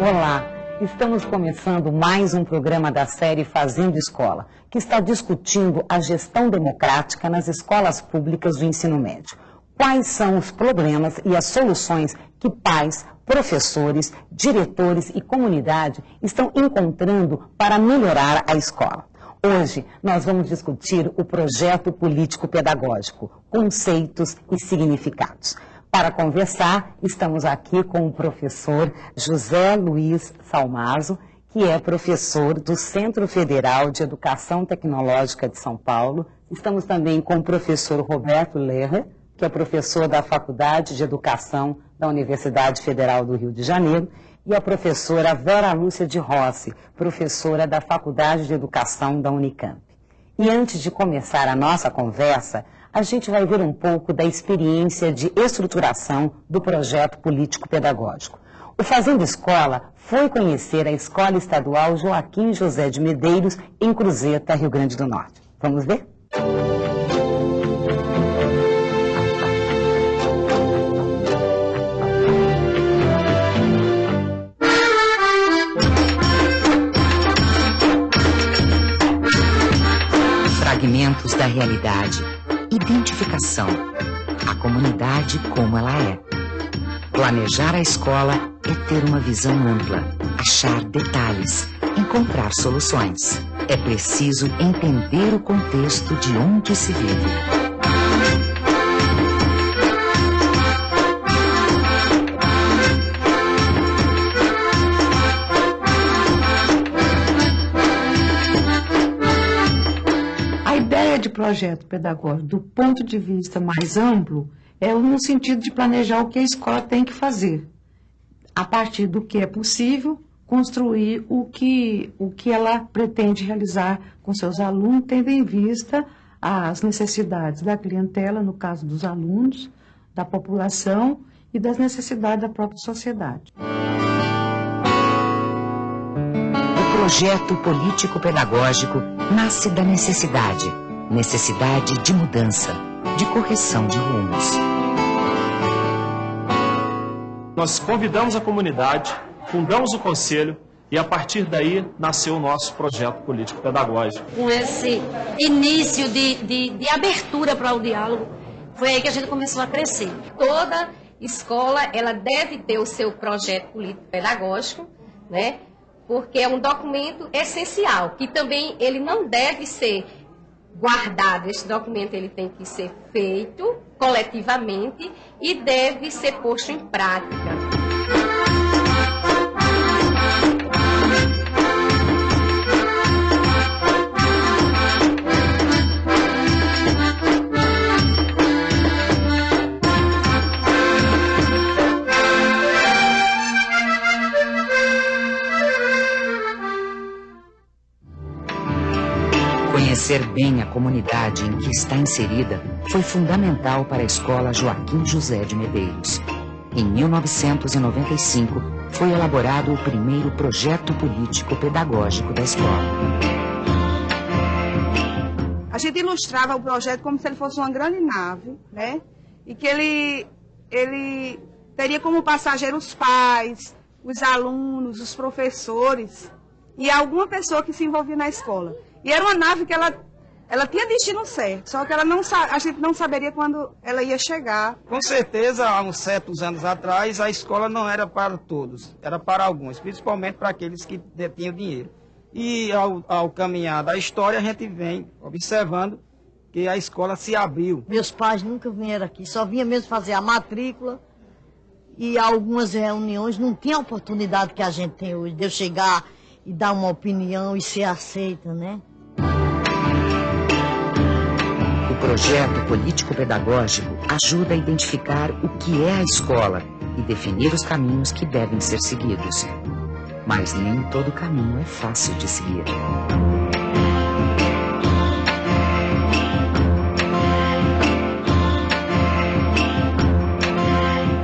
Olá, estamos começando mais um programa da série Fazendo Escola, que está discutindo a gestão democrática nas escolas públicas do ensino médio. Quais são os problemas e as soluções que pais, professores, diretores e comunidade estão encontrando para melhorar a escola? Hoje, nós vamos discutir o projeto político-pedagógico, conceitos e significados. Para conversar, estamos aqui com o professor José Luiz Salmazo, que é professor do Centro Federal de Educação Tecnológica de São Paulo. Estamos também com o professor Roberto Lerrer, que é professor da Faculdade de Educação da Universidade Federal do Rio de Janeiro, e a professora Vera Lúcia de Rossi, professora da Faculdade de Educação da Unicamp. E antes de começar a nossa conversa, a gente vai ver um pouco da experiência de estruturação do projeto político-pedagógico. O Fazendo Escola foi conhecer a Escola Estadual Joaquim José de Medeiros, em Cruzeta, Rio Grande do Norte. Vamos ver? Fragmentos da realidade. Identificação. A comunidade como ela é. Planejar a escola é ter uma visão ampla, achar detalhes, encontrar soluções. É preciso entender o contexto de onde se vive. De projeto pedagógico do ponto de vista mais amplo é no sentido de planejar o que a escola tem que fazer. A partir do que é possível, construir o que ela pretende realizar com seus alunos, tendo em vista as necessidades da clientela, no caso dos alunos, da população e das necessidades da própria sociedade. O projeto político-pedagógico nasce da necessidade de mudança, de correção de rumos. Nós convidamos a comunidade, fundamos o conselho e a partir daí nasceu o nosso projeto político-pedagógico. Com esse início de abertura para o diálogo, foi aí que a gente começou a crescer. Toda escola ela deve ter o seu projeto político-pedagógico, né? Porque é um documento essencial, que também ele não deve ser guardado. Este documento ele tem que ser feito coletivamente e deve ser posto em prática. Conhecer bem a comunidade em que está inserida foi fundamental para a Escola Joaquim José de Medeiros. Em 1995, foi elaborado o primeiro projeto político-pedagógico da escola. A gente ilustrava o projeto como se ele fosse uma grande nave, né? E que ele teria como passageiro os pais, os alunos, os professores e alguma pessoa que se envolvia na escola. E era uma nave que ela tinha destino certo, só que a gente não saberia quando ela ia chegar. Com certeza, há uns certos anos atrás, a escola não era para todos, era para alguns, principalmente para aqueles que detinham dinheiro. E ao caminhar da história, a gente vem observando que a escola se abriu. Meus pais nunca vieram aqui, só vinha mesmo fazer a matrícula e algumas reuniões não tinha a oportunidade que a gente tem hoje, de eu chegar e dar uma opinião e ser aceita, né? O projeto político-pedagógico ajuda a identificar o que é a escola e definir os caminhos que devem ser seguidos. Mas nem todo caminho é fácil de seguir.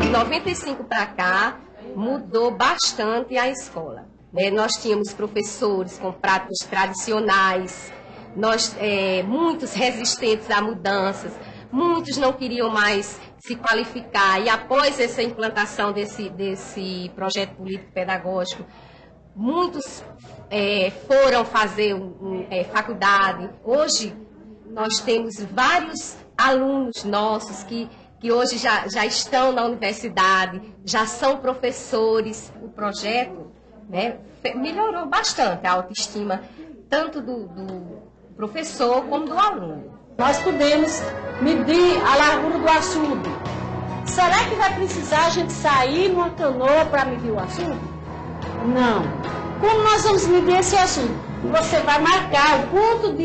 De 95 para cá, mudou bastante a escola. Nós tínhamos professores com pratos tradicionais, muitos resistentes a mudanças, muitos não queriam mais se qualificar, e após essa implantação desse projeto político-pedagógico, muitos foram fazer faculdade. Hoje, nós temos vários alunos nossos que hoje já estão na universidade, já são professores. O projeto, né, melhorou bastante a autoestima, tanto do professor como do aluno. Nós podemos medir a largura do açude. Será que vai precisar a gente sair numa canoa para medir o açude? Não. Como nós vamos medir esse açude? Você vai marcar o ponto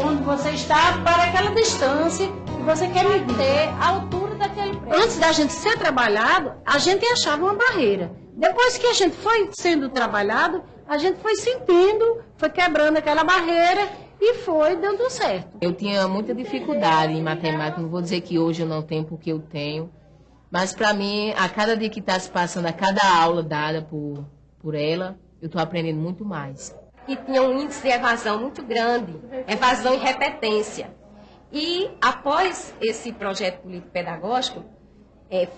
onde você está para aquela distância que você quer medir a altura daquele prédio. Antes da gente ser trabalhado, a gente achava uma barreira. Depois que a gente foi sendo trabalhado, a gente foi sentindo, foi quebrando aquela barreira e foi dando certo. Eu tinha muita dificuldade em matemática, não vou dizer que hoje eu não tenho, porque eu tenho. Mas para mim, a cada dia que está se passando, a cada aula dada por ela, eu estou aprendendo muito mais. E tinha um índice de evasão muito grande, evasão e repetência. E após esse projeto político-pedagógico,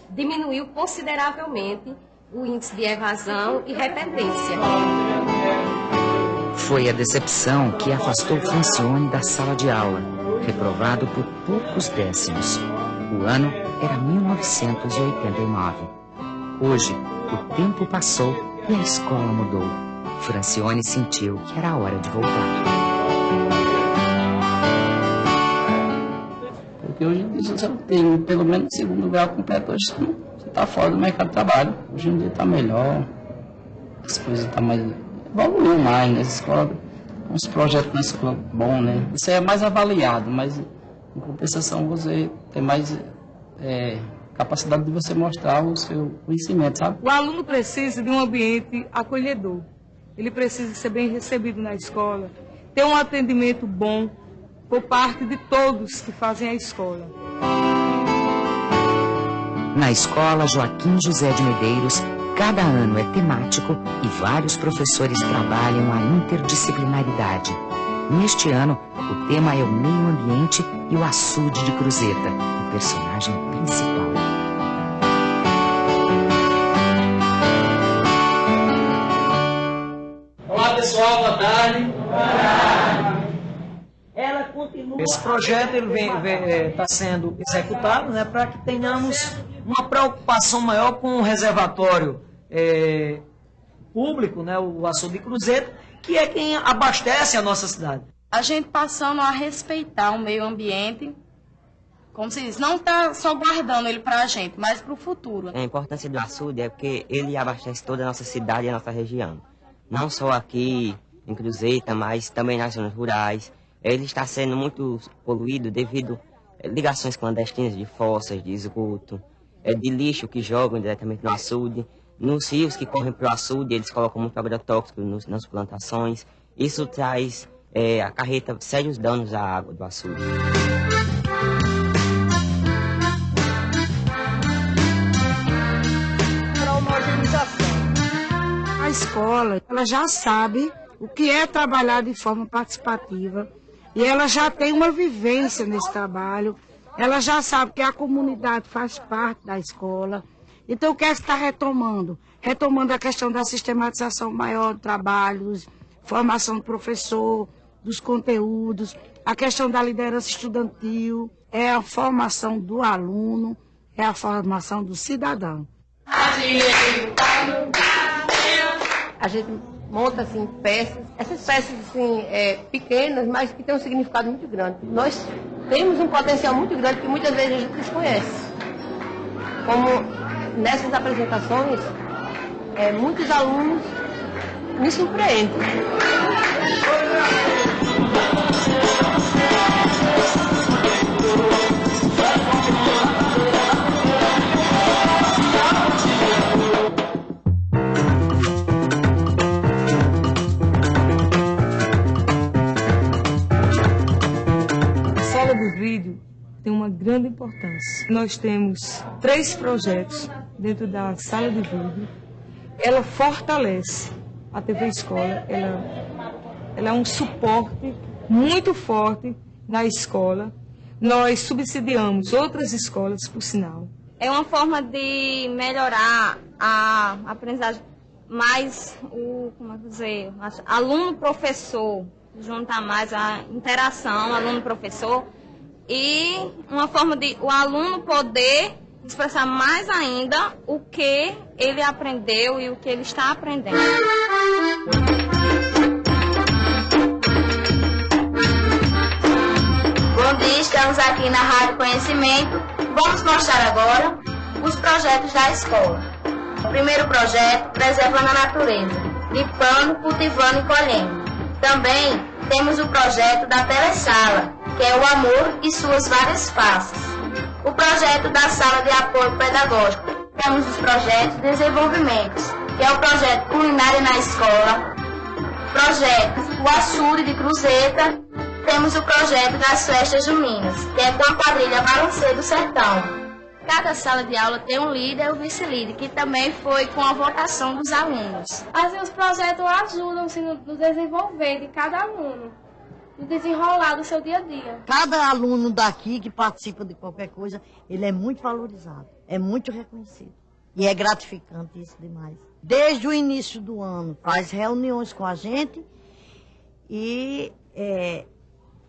diminuiu consideravelmente o índice de evasão e repetência. Foi a decepção que afastou Francione da sala de aula, reprovado por poucos décimos. O ano era 1989. Hoje, o tempo passou e a escola mudou. Francione sentiu que era hora de voltar. Porque hoje em dia, se você não tem pelo menos segundo grau completo, hoje você está fora do mercado de trabalho. Hoje em dia está melhor, as coisas estão mais... evoluiu mais, né? Escola, uns projetos na escola bom, né? Você é mais avaliado, mas em compensação você tem mais capacidade de você mostrar o seu conhecimento, sabe? O aluno precisa de um ambiente acolhedor. Ele precisa ser bem recebido na escola, ter um atendimento bom por parte de todos que fazem a escola. Na escola Joaquim José de Medeiros, cada ano é temático e vários professores trabalham a interdisciplinaridade. Neste ano, o tema é o meio ambiente e o açude de Cruzeta, o personagem principal. Olá pessoal, boa tarde. Ela continua... Esse projeto está sendo executado, né, para que tenhamos uma preocupação maior com o reservatório público, né, o açude de Cruzeta, que é quem abastece a nossa cidade. A gente passando a respeitar o meio ambiente, como se diz, não está só guardando ele para a gente, mas para o futuro. A importância do açude é porque ele abastece toda a nossa cidade e a nossa região. Não só aqui em Cruzeta, mas também nas zonas rurais. Ele está sendo muito poluído devido a ligações clandestinas de fossas, de esgoto, de lixo que jogam diretamente no açude. Nos rios que correm para o açude, eles colocam muito agrotóxico nas plantações. Isso traz, acarreta sérios danos à água do açude. A escola, ela já sabe o que é trabalhar de forma participativa e ela já tem uma vivência nesse trabalho. Ela já sabe que a comunidade faz parte da escola. Então, o que é que está retomando? Retomando a questão da sistematização maior de trabalhos, formação do professor, dos conteúdos, a questão da liderança estudantil, é a formação do aluno, é a formação do cidadão. A gente monta assim peças, essas peças assim, pequenas, mas que têm um significado muito grande. Nós temos um potencial muito grande que muitas vezes a gente desconhece. Como nessas apresentações, muitos alunos me surpreendem. O vídeo tem uma grande importância. Nós temos 3 projetos dentro da sala de vídeo. Ela fortalece a TV Escola, ela é um suporte muito forte na escola, nós subsidiamos outras escolas, por sinal. É uma forma de melhorar a aprendizagem, mais aluno-professor, juntar mais a interação aluno-professor, e uma forma de o aluno poder expressar mais ainda o que ele aprendeu e o que ele está aprendendo. Bom dia, estamos aqui na Rádio Conhecimento. Vamos mostrar agora os projetos da escola. O primeiro projeto, Preservando a Natureza, limpando, cultivando e colhendo. Também temos o projeto da Telesala, que é o amor e suas várias faces. O projeto da Sala de Apoio Pedagógico. Temos os projetos de desenvolvimento, que é o projeto Culinária na Escola, projeto O Açude de Cruzeta. Temos o projeto das Festas Juninas, que é com a quadrilha Balancê do Sertão. Cada sala de aula tem um líder e um vice-líder, que também foi com a votação dos alunos. Assim, os projetos ajudam-se no desenvolver de cada aluno, no desenrolar do seu dia a dia. Cada aluno daqui que participa de qualquer coisa, ele é muito valorizado, é muito reconhecido. E é gratificante isso demais. Desde o início do ano, faz reuniões com a gente e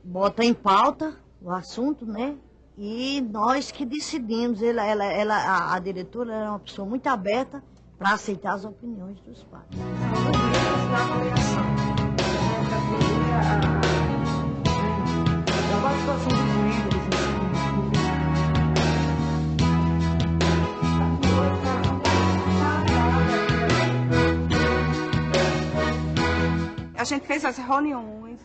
bota em pauta o assunto, né? E nós que decidimos. A diretora é uma pessoa muito aberta para aceitar as opiniões dos pais. A gente fez as reuniões,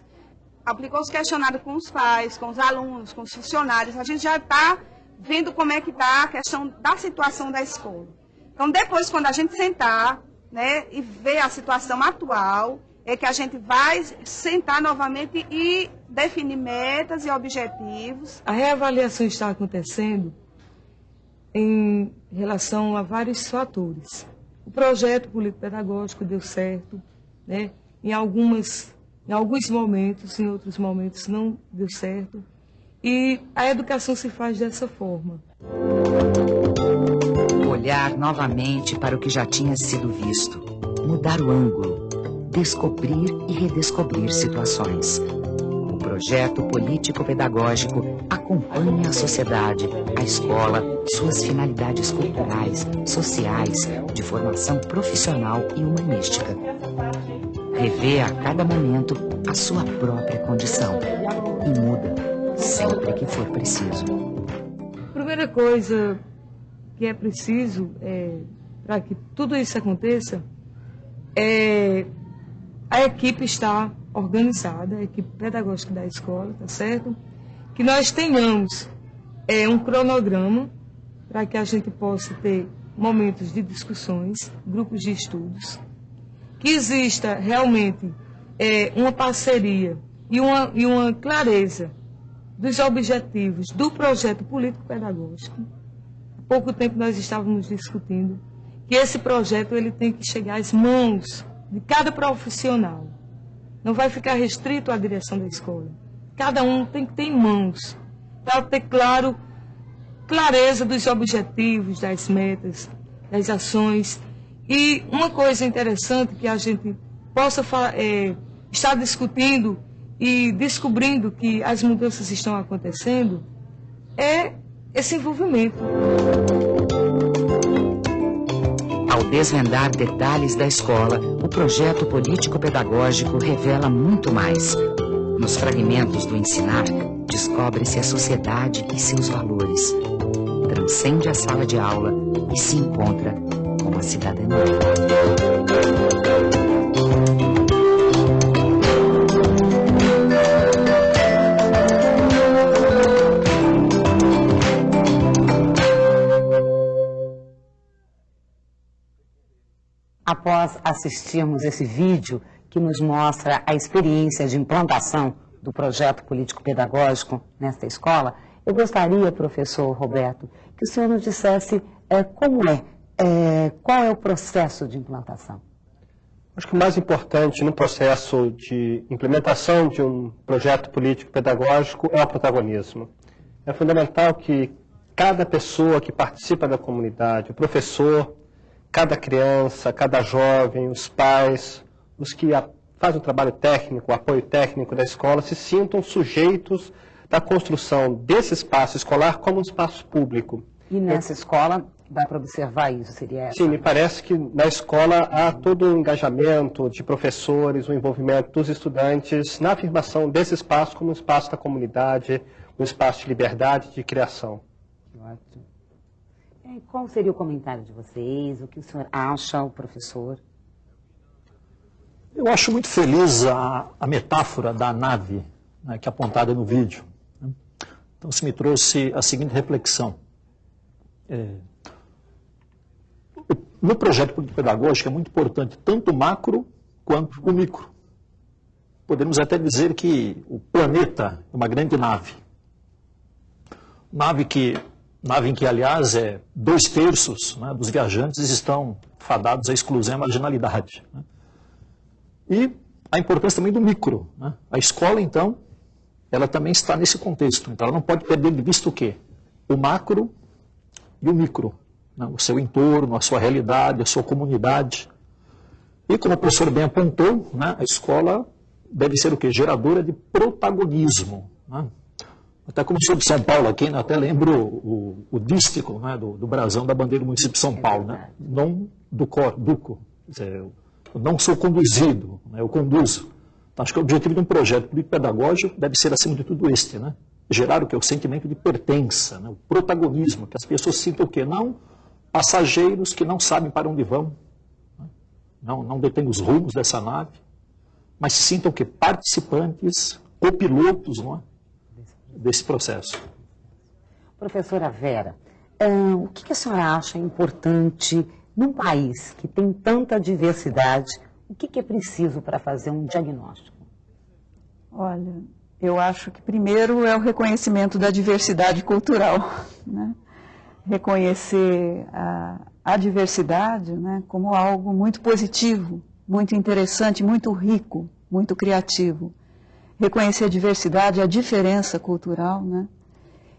aplicou os questionários com os pais, com os alunos, com os funcionários. A gente já está vendo como é que está a questão da situação da escola. Então, depois, quando a gente sentar, né, e ver a situação atual, é que a gente vai sentar novamente e definir metas e objetivos. A reavaliação está acontecendo em relação a vários fatores. O projeto político-pedagógico deu certo, né? Em alguns momentos, em outros momentos não deu certo. E a educação se faz dessa forma. Olhar novamente para o que já tinha sido visto. Mudar o ângulo. Descobrir e redescobrir situações. O projeto político-pedagógico acompanha a sociedade, a escola, suas finalidades culturais, sociais, de formação profissional e humanística. Revê a cada momento a sua própria condição e muda sempre que for preciso. A primeira coisa que é preciso para que tudo isso aconteça é a equipe estar organizada, a equipe pedagógica da escola, tá certo? Que nós tenhamos um cronograma para que a gente possa ter momentos de discussões, grupos de estudos, que exista realmente uma parceria e uma clareza dos objetivos do projeto político-pedagógico. Há pouco tempo nós estávamos discutindo que esse projeto ele tem que chegar às mãos de cada profissional. Não vai ficar restrito à direção da escola. Cada um tem que ter em mãos, para ter clareza dos objetivos, das metas, das ações. E uma coisa interessante que a gente possa estar discutindo e descobrindo que as mudanças estão acontecendo é esse envolvimento. Ao desvendar detalhes da escola, o projeto político-pedagógico revela muito mais. Nos fragmentos do ensinar, descobre-se a sociedade e seus valores. Transcende a sala de aula e se encontra com a cidadania. Após assistirmos esse vídeo que nos mostra a experiência de implantação do projeto político-pedagógico nesta escola, eu gostaria, professor Roberto, que o senhor nos dissesse qual é o processo de implantação. Acho que o mais importante no processo de implementação de um projeto político-pedagógico é o protagonismo. É fundamental que cada pessoa que participa da comunidade, o professor, cada criança, cada jovem, os pais, os que fazem o trabalho técnico, o apoio técnico da escola, se sintam sujeitos da construção desse espaço escolar como um espaço público. E nessa escola, dá para observar isso, seria essa? Sim, me parece que na escola há todo um engajamento de professores, o envolvimento dos estudantes na afirmação desse espaço como um espaço da comunidade, um espaço de liberdade, de criação. Ótimo. Qual seria o comentário de vocês? O que o senhor acha, o professor? Eu acho muito feliz a metáfora da nave, né, que é apontada no vídeo. Né? Então, isso me trouxe a seguinte reflexão. No projeto político-pedagógico é muito importante tanto o macro quanto o micro. Podemos até dizer que o planeta é uma grande nave. Nave em que, aliás, 2/3, né, dos viajantes estão fadados à exclusão e à marginalidade. Né? E a importância também do micro. Né? A escola, então, ela também está nesse contexto. Então, ela não pode perder de vista o quê? O macro e o micro. Né? O seu entorno, a sua realidade, a sua comunidade. E, como o professor bem apontou, né, a escola deve ser o quê? Geradora de protagonismo. Né? Até como sou de São Paulo aqui, né, até lembro o dístico, né, do brasão da bandeira do município de São Paulo. Né? Não duco. Quer dizer, eu não sou conduzido, né, eu conduzo. Então, acho que o objetivo de um projeto político-pedagógico deve ser, acima de tudo, este, né? Gerar o que? O sentimento de pertença, né? O protagonismo, que as pessoas sintam o quê? Não passageiros que não sabem para onde vão, né? não detêm os rumos dessa nave, mas se sintam o quê? Participantes, copilotos, não é? Desse processo. Professora Vera, o que a senhora acha importante num país que tem tanta diversidade? O que é preciso para fazer um diagnóstico? Olha, eu acho que primeiro é o reconhecimento da diversidade cultural, né? Reconhecer a diversidade, né, como algo muito positivo, muito interessante, muito rico, muito criativo. Reconhecer a diversidade, a diferença cultural, né?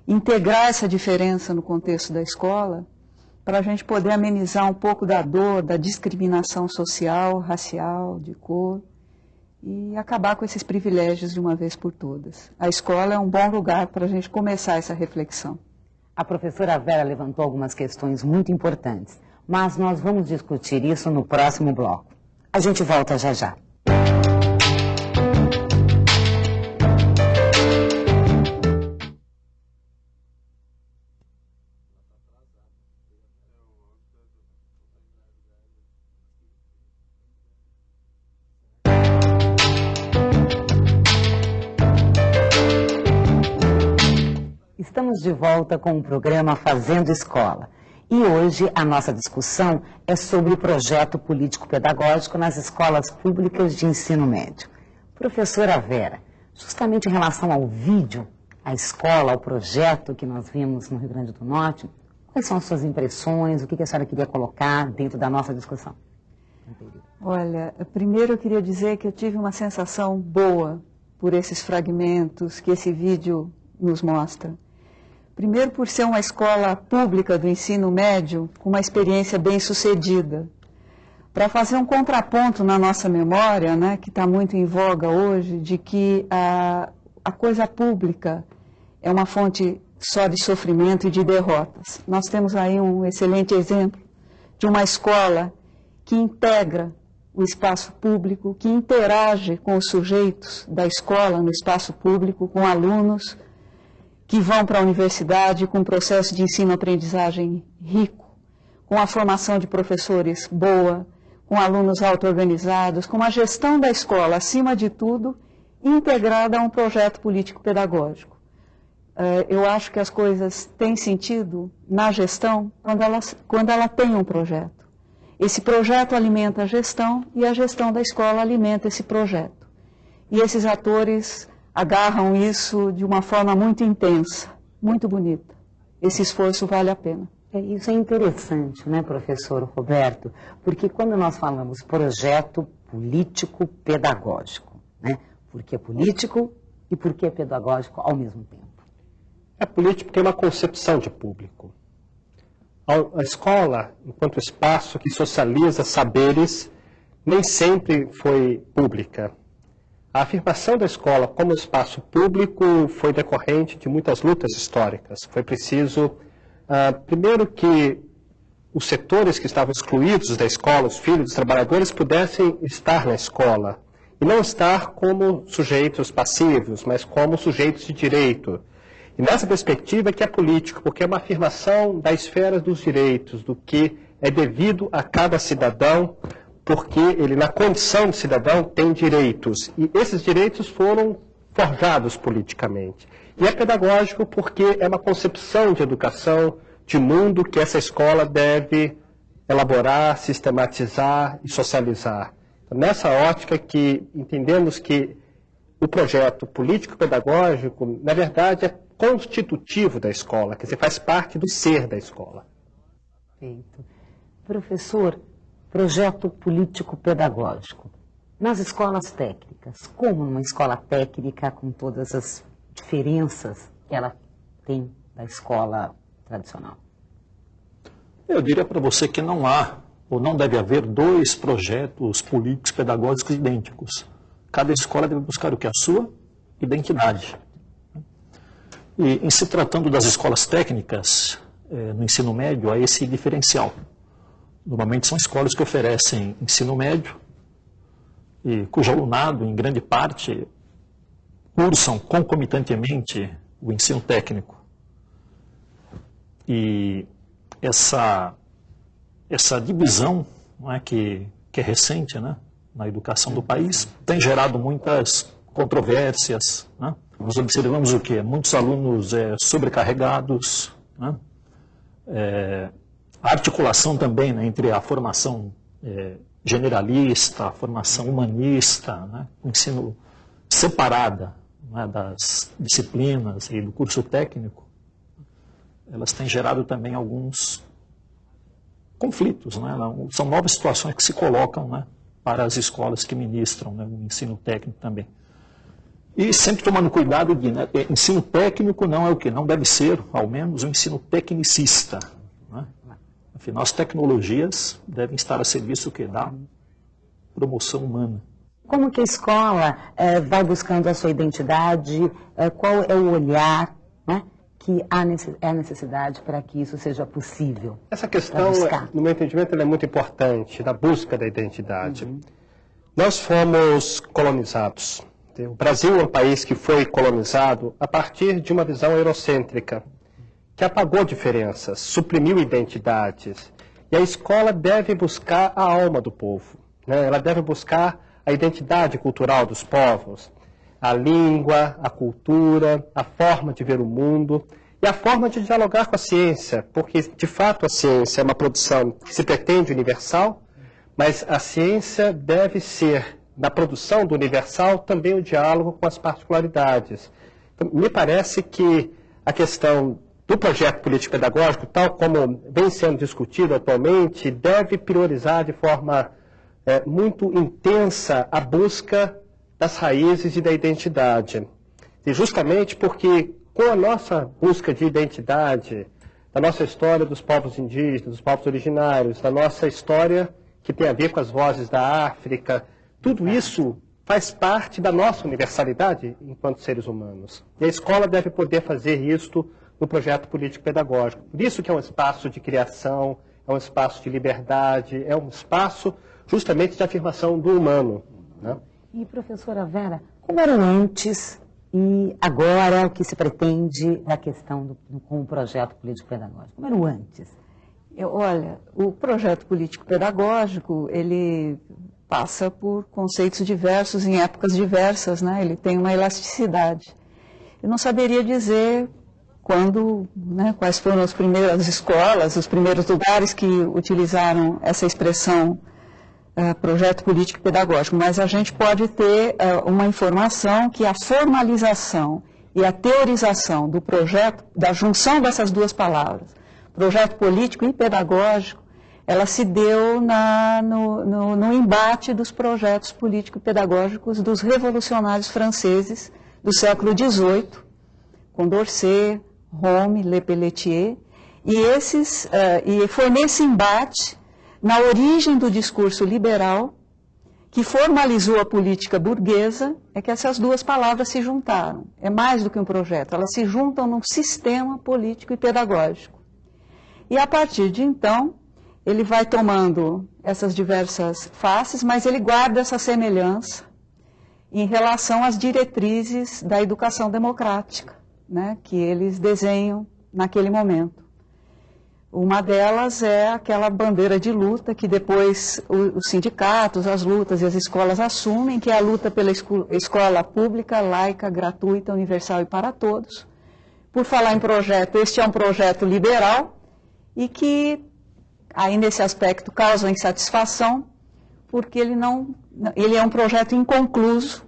Integrar essa diferença no contexto da escola, para a gente poder amenizar um pouco da dor, da discriminação social, racial, de cor, e acabar com esses privilégios de uma vez por todas. A escola é um bom lugar para a gente começar essa reflexão. A professora Vera levantou algumas questões muito importantes, mas nós vamos discutir isso no próximo bloco. A gente volta já já. Estamos de volta com o programa Fazendo Escola. E hoje a nossa discussão é sobre o projeto político-pedagógico nas escolas públicas de ensino médio. Professora Vera, justamente em relação ao vídeo, à escola, ao projeto que nós vimos no Rio Grande do Norte, quais são as suas impressões, o que a senhora queria colocar dentro da nossa discussão? Olha, primeiro eu queria dizer que eu tive uma sensação boa por esses fragmentos que esse vídeo nos mostra. Primeiro, por ser uma escola pública do ensino médio com uma experiência bem sucedida. Para fazer um contraponto na nossa memória, né, que está muito em voga hoje, de que a coisa pública é uma fonte só de sofrimento e de derrotas. Nós temos aí um excelente exemplo de uma escola que integra o espaço público, que interage com os sujeitos da escola no espaço público, com alunos que vão para a universidade com um processo de ensino-aprendizagem rico, com a formação de professores boa, com alunos auto-organizados, com a gestão da escola, acima de tudo, integrada a um projeto político-pedagógico. Eu acho que as coisas têm sentido na gestão quando ela tem um projeto. Esse projeto alimenta a gestão e a gestão da escola alimenta esse projeto. E esses atores agarram isso de uma forma muito intensa, muito bonita. Esse esforço vale a pena. Isso é interessante, né, professor Roberto? Porque quando nós falamos projeto político-pedagógico, né? Porque é político e porque é pedagógico ao mesmo tempo. A política tem uma concepção de público. A escola, enquanto espaço que socializa saberes, nem sempre foi pública. A afirmação da escola como espaço público foi decorrente de muitas lutas históricas. Foi preciso, primeiro, que os setores que estavam excluídos da escola, os filhos dos trabalhadores, pudessem estar na escola. E não estar como sujeitos passivos, mas como sujeitos de direito. E nessa perspectiva é que é político, porque é uma afirmação da esfera dos direitos, do que é devido a cada cidadão, porque ele, na condição de cidadão, tem direitos. E esses direitos foram forjados politicamente. E é pedagógico porque é uma concepção de educação, de mundo, que essa escola deve elaborar, sistematizar e socializar. Então, nessa ótica que entendemos que o projeto político-pedagógico, na verdade, é constitutivo da escola, quer dizer, faz parte do ser da escola. Perfeito. Professor, projeto político-pedagógico. Nas escolas técnicas, como numa escola técnica, com todas as diferenças que ela tem da escola tradicional? Eu diria para você que não há, ou não deve haver, dois projetos políticos pedagógicos idênticos. Cada escola deve buscar o que é a sua identidade. E em se tratando das escolas técnicas, no ensino médio, há esse diferencial. Normalmente são escolas que oferecem ensino médio, e cujo alunado, em grande parte, cursam concomitantemente o ensino técnico. E essa divisão, não é, que é recente, né, na educação do país, tem gerado muitas controvérsias. Né? Nós observamos o quê? Muitos alunos sobrecarregados, né? A articulação também, né, entre a formação generalista, a formação humanista, né, o ensino separada, né, das disciplinas e do curso técnico, elas têm gerado também alguns conflitos, né? São novas situações que se colocam, né, para as escolas que ministram, né, o ensino técnico também. E sempre tomando cuidado de, né, ensino técnico não é o quê? Não deve ser, ao menos, um ensino tecnicista. Né? Afinal, as tecnologias devem estar a serviço o quê? Da promoção humana. Como que a escola vai buscando a sua identidade, qual é o olhar, né, que há necessidade para que isso seja possível? Essa questão, no meu entendimento, ela é muito importante, da busca da identidade. Nós fomos colonizados. O Brasil é um país que foi colonizado a partir de uma visão eurocêntrica, que apagou diferenças, suprimiu identidades. E a escola deve buscar a alma do povo, né? Ela deve buscar a identidade cultural dos povos, a língua, a cultura, a forma de ver o mundo e a forma de dialogar com a ciência, porque, de fato, a ciência é uma produção que se pretende universal, mas a ciência deve ser, na produção do universal, também o diálogo com as particularidades. Então, me parece que a questão do projeto político-pedagógico, tal como vem sendo discutido atualmente, deve priorizar de forma muito intensa a busca das raízes e da identidade. E justamente porque, com a nossa busca de identidade, da nossa história dos povos indígenas, dos povos originários, da nossa história que tem a ver com as vozes da África, tudo isso faz parte da nossa universalidade enquanto seres humanos. E a escola deve poder fazer isto no projeto político-pedagógico. Por isso que é um espaço de criação, é um espaço de liberdade, é um espaço justamente de afirmação do humano. Né? E, professora Vera, como era antes e agora o que se pretende da questão com o projeto político-pedagógico? Como era o antes? Olha, o projeto político-pedagógico, ele passa por conceitos diversos em épocas diversas, né? Ele tem uma elasticidade. Eu não saberia dizer quando, né, quais foram as primeiras escolas, os primeiros lugares que utilizaram essa expressão projeto político-pedagógico, mas a gente pode ter uma informação que a formalização e a teorização do projeto, da junção dessas duas palavras, projeto político e pedagógico, ela se deu no embate dos projetos político-pedagógicos dos revolucionários franceses do século XVIII, Condorcet, Home, Le Pelletier, e foi nesse embate, na origem do discurso liberal, que formalizou a política burguesa, é que essas duas palavras se juntaram. É mais do que um projeto, elas se juntam num sistema político e pedagógico. E a partir de então, ele vai tomando essas diversas faces, mas ele guarda essa semelhança em relação às diretrizes da educação democrática, né, que eles desenham naquele momento. Uma delas é aquela bandeira de luta que depois os sindicatos, as lutas e as escolas assumem, que é a luta pela escola pública, laica, gratuita, universal e para todos. Por falar em projeto, este é um projeto liberal e que, aí nesse aspecto, causa insatisfação, porque ele é um projeto inconcluso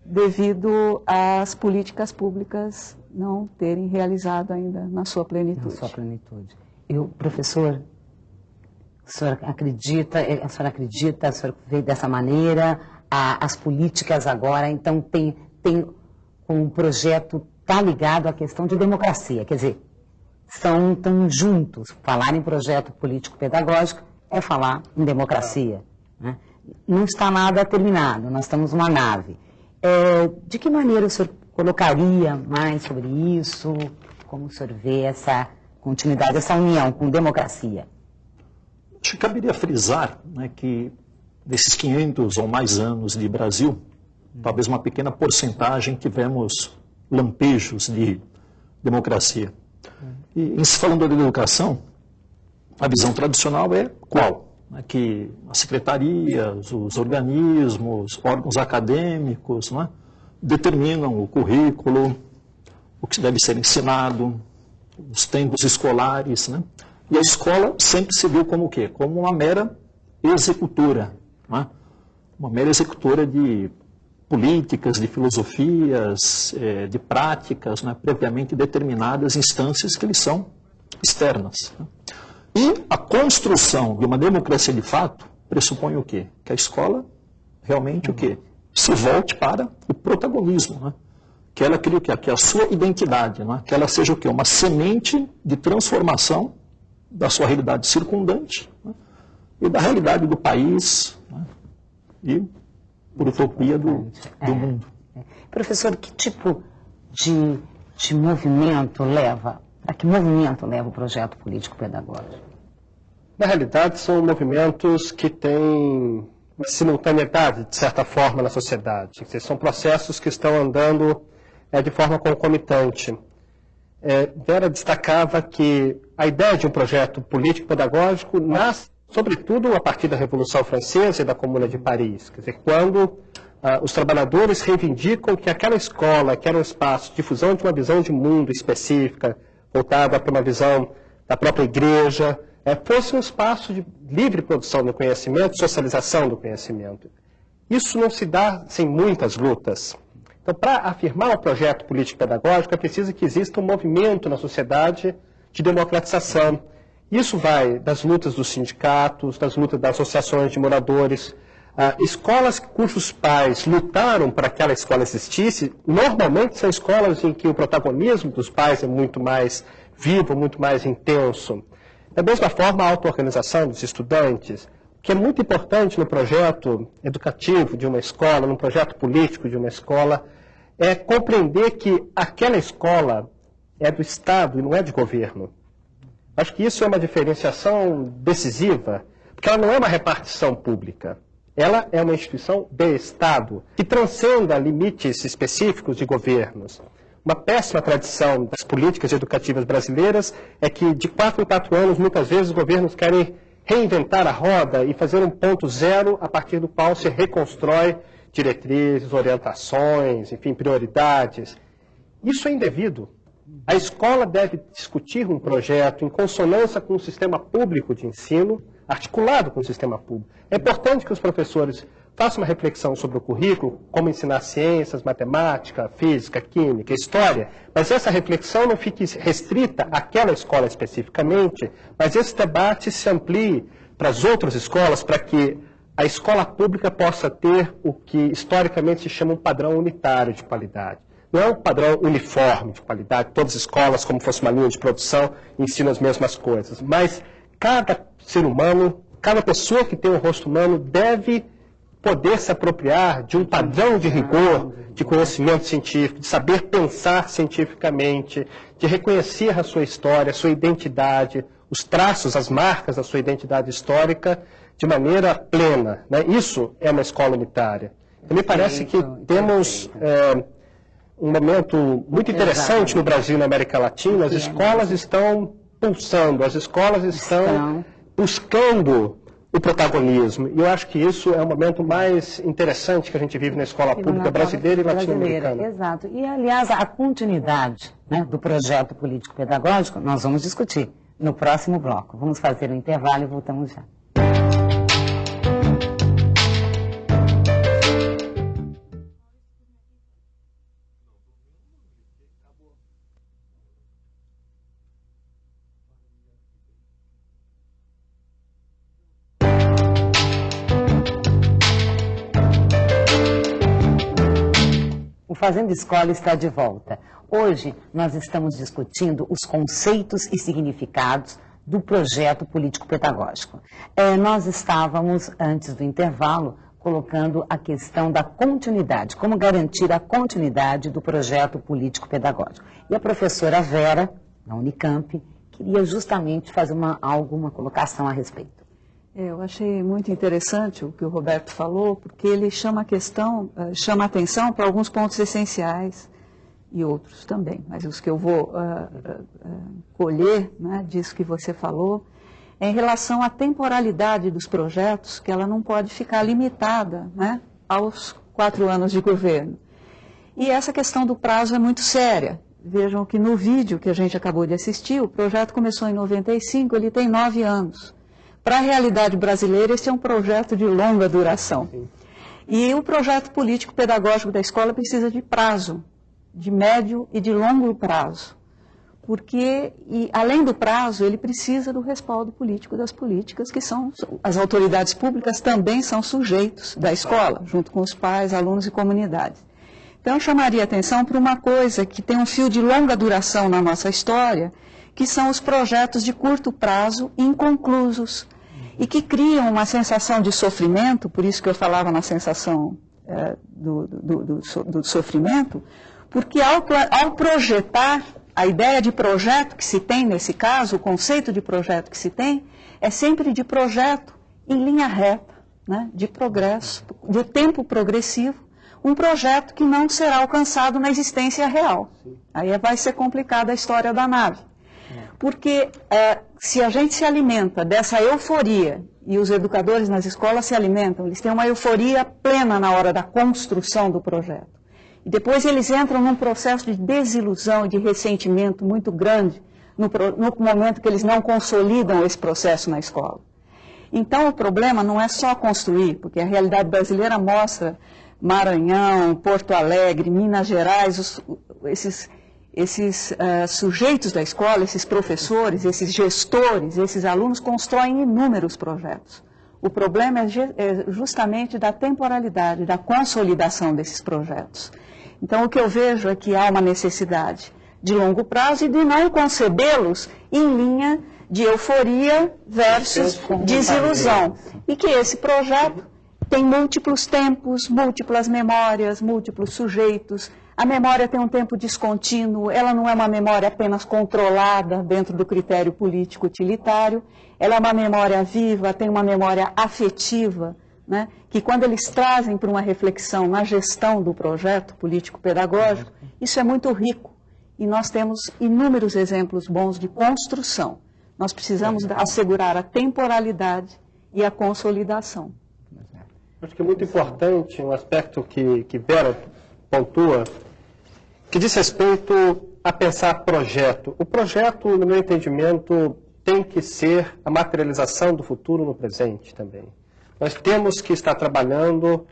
devido às políticas públicas não terem realizado ainda na sua plenitude. Na sua plenitude. Professor, a senhora acredita, a senhora veio dessa maneira, as políticas agora, então tem um projeto, está ligado à questão de democracia, quer dizer, estão juntos. Falar em projeto político-pedagógico é falar em democracia, né? Não está nada terminado, nós estamos numa nave. De que maneira o senhor colocaria mais sobre isso? Como o senhor vê essa continuidade, essa união com democracia? Acho que caberia frisar, né, que desses 500 ou mais anos de Brasil, talvez uma pequena porcentagem tivemos lampejos de democracia. E em se falando da educação, a visão tradicional é qual? Que as secretarias, os organismos, órgãos acadêmicos, né, determinam o currículo, o que deve ser ensinado, os tempos escolares, né? E a escola sempre se viu como o quê? Como uma mera executora, né? Uma mera executora de políticas, de filosofias, de práticas, né, previamente determinadas instâncias que lhes são externas, né? E a construção de uma democracia de fato pressupõe o quê? Que a escola realmente o quê? Se volte para o protagonismo, né? Que ela crie o quê? Que a sua identidade, né? Que ela seja o quê? Uma semente de transformação da sua realidade circundante, né? E da realidade do país, né? E por utopia do mundo. Professor, que tipo de movimento leva? A que movimento leva o projeto político-pedagógico? Na realidade, são movimentos que têm uma simultaneidade, de certa forma, na sociedade. Quer dizer, são processos que estão andando de forma concomitante. Vera destacava que a ideia de um projeto político-pedagógico nasce, sobretudo, a partir da Revolução Francesa e da Comuna de Paris. Quer dizer, quando os trabalhadores reivindicam que aquela escola, que era um espaço de difusão de uma visão de mundo específica, voltada para uma visão da própria igreja, fosse um espaço de livre produção do conhecimento, socialização do conhecimento. Isso não se dá sem muitas lutas. Então, para afirmar o projeto político-pedagógico, é preciso que exista um movimento na sociedade de democratização. Isso vai das lutas dos sindicatos, das lutas das associações de moradores. Escolas cujos pais lutaram para que aquela escola existisse, normalmente são escolas em que o protagonismo dos pais é muito mais vivo, muito mais intenso. Da mesma forma, a auto-organização dos estudantes, que é muito importante no projeto educativo de uma escola, no projeto político de uma escola, é compreender que aquela escola é do Estado e não é de governo. Acho que isso é uma diferenciação decisiva, porque ela não é uma repartição pública. Ela é uma instituição de Estado, que transcenda limites específicos de governos. Uma péssima tradição das políticas educativas brasileiras é que, de 4 em 4 anos, muitas vezes os governos querem reinventar a roda e fazer um ponto zero a partir do qual se reconstrói diretrizes, orientações, enfim, prioridades. Isso é indevido. A escola deve discutir um projeto em consonância com o sistema público de ensino, articulado com o sistema público. É importante que os professores façam uma reflexão sobre o currículo, como ensinar ciências, matemática, física, química, história, mas essa reflexão não fique restrita àquela escola especificamente, mas esse debate se amplie para as outras escolas, para que a escola pública possa ter o que historicamente se chama um padrão unitário de qualidade. Não é um padrão uniforme de qualidade, todas as escolas, como fosse uma linha de produção, ensinam as mesmas coisas. Mas cada ser humano, cada pessoa que tem um rosto humano deve poder se apropriar de um padrão de rigor, de conhecimento científico, de saber pensar cientificamente, de reconhecer a sua história, a sua identidade, os traços, as marcas da sua identidade histórica de maneira plena, né? Isso é uma escola unitária. Me parece que temos um momento muito interessante no Brasil e na América Latina. As escolas estão pulsando, as escolas estão buscando o protagonismo. E eu acho que isso é o momento mais interessante que a gente vive na escola pública brasileira e latino-americana. Exato. E, aliás, a continuidade, né, do projeto político-pedagógico nós vamos discutir no próximo bloco. Vamos fazer um intervalo e voltamos já. O Fazendo Escola está de volta. Hoje nós estamos discutindo os conceitos e significados do projeto político-pedagógico. Nós estávamos, antes do intervalo, colocando a questão da continuidade, como garantir a continuidade do projeto político-pedagógico. E a professora Vera, da Unicamp, queria justamente fazer uma colocação a respeito. Eu achei muito interessante o que o Roberto falou, porque ele chama a atenção para alguns pontos essenciais e outros também. Mas os que eu vou colher, né, disso que você falou, é em relação à temporalidade dos projetos, que ela não pode ficar limitada, né, aos 4 anos de governo. E essa questão do prazo é muito séria. Vejam que no vídeo que a gente acabou de assistir, o projeto começou em 95, ele tem 9 anos. Para a realidade brasileira, esse é um projeto de longa duração. E o projeto político-pedagógico da escola precisa de prazo, de médio e de longo prazo. Porque, além do prazo, ele precisa do respaldo político das políticas, que são, as autoridades públicas também são sujeitos da escola, junto com os pais, alunos e comunidades. Então, eu chamaria a atenção para uma coisa que tem um fio de longa duração na nossa história, que são os projetos de curto prazo inconclusos, e que criam uma sensação de sofrimento, por isso que eu falava na sensação do sofrimento, porque ao projetar, a ideia de projeto que se tem nesse caso, o conceito de projeto que se tem, é sempre de projeto em linha reta, né, de progresso, de tempo progressivo, um projeto que não será alcançado na existência real. Aí vai ser complicada a história da nave. Porque se a gente se alimenta dessa euforia, e os educadores nas escolas se alimentam, eles têm uma euforia plena na hora da construção do projeto. E depois eles entram num processo de desilusão e de ressentimento muito grande no momento que eles não consolidam esse processo na escola. Então o problema não é só construir, porque a realidade brasileira mostra Maranhão, Porto Alegre, Minas Gerais, esses sujeitos da escola, esses professores, esses gestores, esses alunos constroem inúmeros projetos. O problema é justamente da temporalidade, da consolidação desses projetos. Então, o que eu vejo é que há uma necessidade de longo prazo e de não concebê-los em linha de euforia versus desilusão. E que esse projeto tem múltiplos tempos, múltiplas memórias, múltiplos sujeitos. A memória tem um tempo descontínuo, ela não é uma memória apenas controlada dentro do critério político utilitário, ela é uma memória viva, tem uma memória afetiva, né, que quando eles trazem para uma reflexão na gestão do projeto político-pedagógico, isso é muito rico. E nós temos inúmeros exemplos bons de construção. Nós precisamos assegurar a temporalidade e a consolidação. Acho que é muito importante um aspecto que Vera pontua, que diz respeito a pensar projeto. O projeto, no meu entendimento, tem que ser a materialização do futuro no presente também. Nós temos que estar trabalhando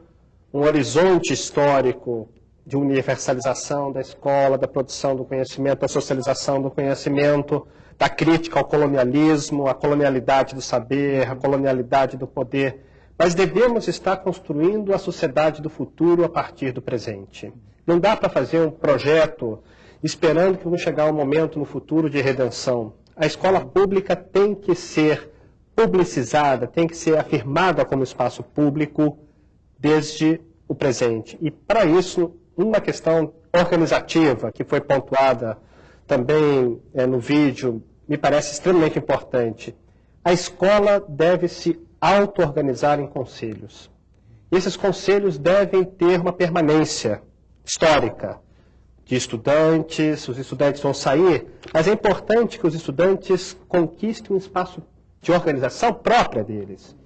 um horizonte histórico de universalização da escola, da produção do conhecimento, da socialização do conhecimento, da crítica ao colonialismo, à colonialidade do saber, à colonialidade do poder. Mas devemos estar construindo a sociedade do futuro a partir do presente. Não dá para fazer um projeto esperando que vai chegar um momento no futuro de redenção. A escola pública tem que ser publicizada, tem que ser afirmada como espaço público desde o presente. E, para isso, uma questão organizativa, que foi pontuada também no vídeo, me parece extremamente importante. A escola deve se auto-organizar em conselhos. Esses conselhos devem ter uma permanência histórica de estudantes, os estudantes vão sair, mas é importante que os estudantes conquistem um espaço de organização própria deles.